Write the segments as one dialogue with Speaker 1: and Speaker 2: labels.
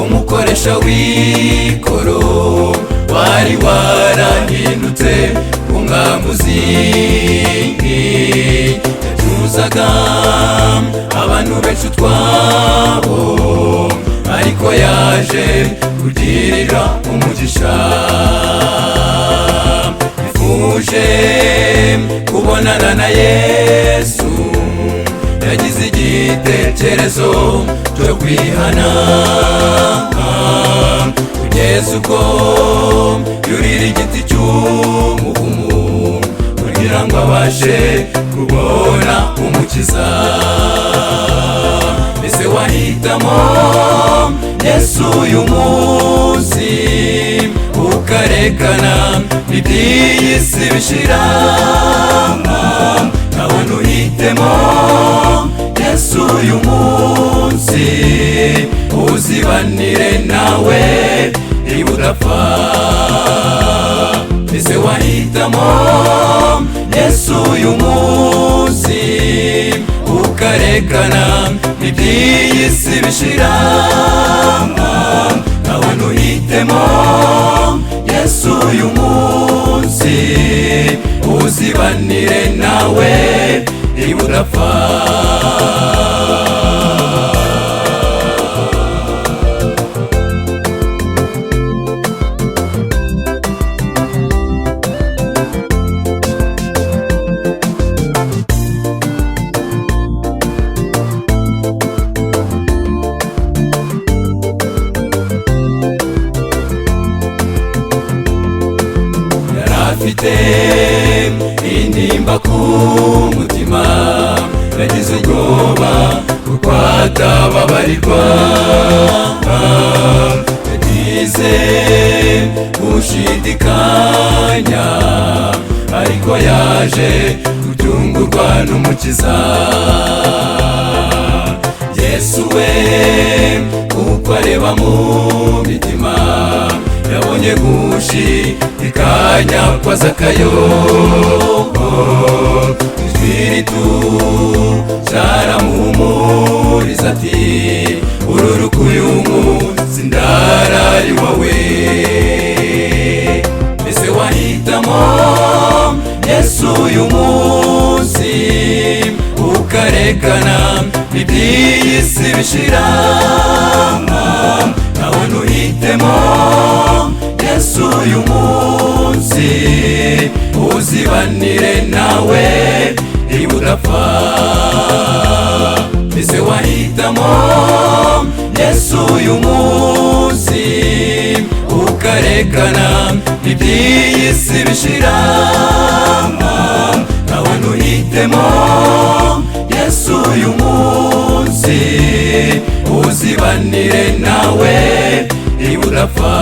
Speaker 1: umukoresha w'ikoro wari warahindutse umwambuzi yatuzaga abantu benshi utwabo ariko yaje kugirira umugisha yifuje kubonana na Yesu yagize igitekerezo cyo kwihana kugeza ubwo yurira igiti cy'umuvumu kugira ngo abashe kubona umukiza. Mbese wahitamo Yesu uyu munsi ukarekana iby'iyi si bishira, nawe ntuhitemo Yesu uyu munsi uzibanire nawe ibudapfa. Mbese wahitamo Yesu uyu munsi ukarekana iby'iyi si bishira, nawe ntuhitemo Yesu uyu munsi uzibanire nawe ibudapfa. Afite intimba ku mutima yagize ubwoba kuko atababarirwa, yagize gushidikanya ariko yaje gutungurwa n'umukiza. Yesu we kuko areba mu mitima yabonye gushidikanya kwa Zakayo, ijwi ritucaramuhumuriza ati ururuka uyu munsi ndarari wawe. Mbese wahitamo Yesu uyu munsi ukarekana iby'iyi si bishira, nawe ntuhitemo Yesu uyu munsi uzibanire nawe ibudapfa. Mbese wahitamo Yesu uyu munsi ukarekana iby'iyi si bishira, nawe ntuhitemo Yesu uyu munsi uzibanire nawe ibudapfa.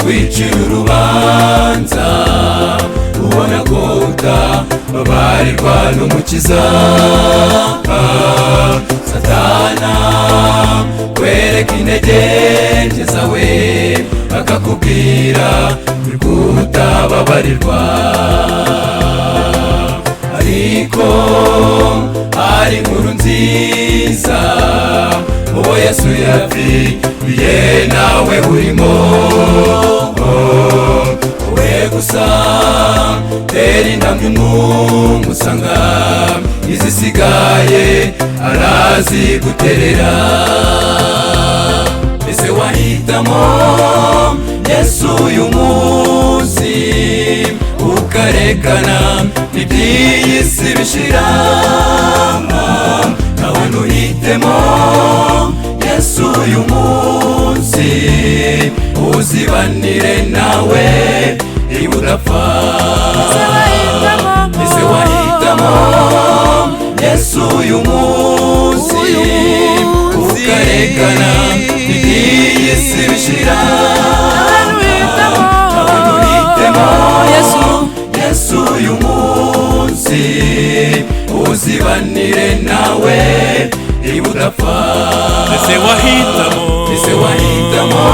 Speaker 1: Wicira urubanza ubona ko utababarirwa n'umukiza, Satana kwereka intege nke zawe akakubwira ko utababarirwa, ariko ari inkuru nziza uwo Yesu yapfiriye nawe urimo. Wowe gusa tera intambwe umusanga, izisigaye araziguterera. Mbese wahitamo Yesu uyu munsi ukarekana iby'iyi si bishira, nawe ntuhitemo Yesu uyu munsi uzibanire nawe ibudapfa. Mbese wahitamo Yesu uyu munsi ukarekana iby'iyi si bishira, uzibanire nawe ibudapfa.
Speaker 2: ese wahitamo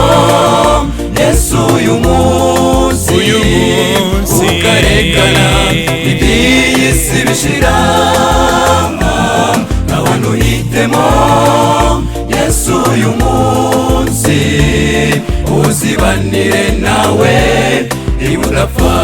Speaker 1: Yesu uyu munsi ukarekana iby'iyi si bishira, nawe ntuhitemo Yesu uyu munsi uzibanire nawe ibudapfa.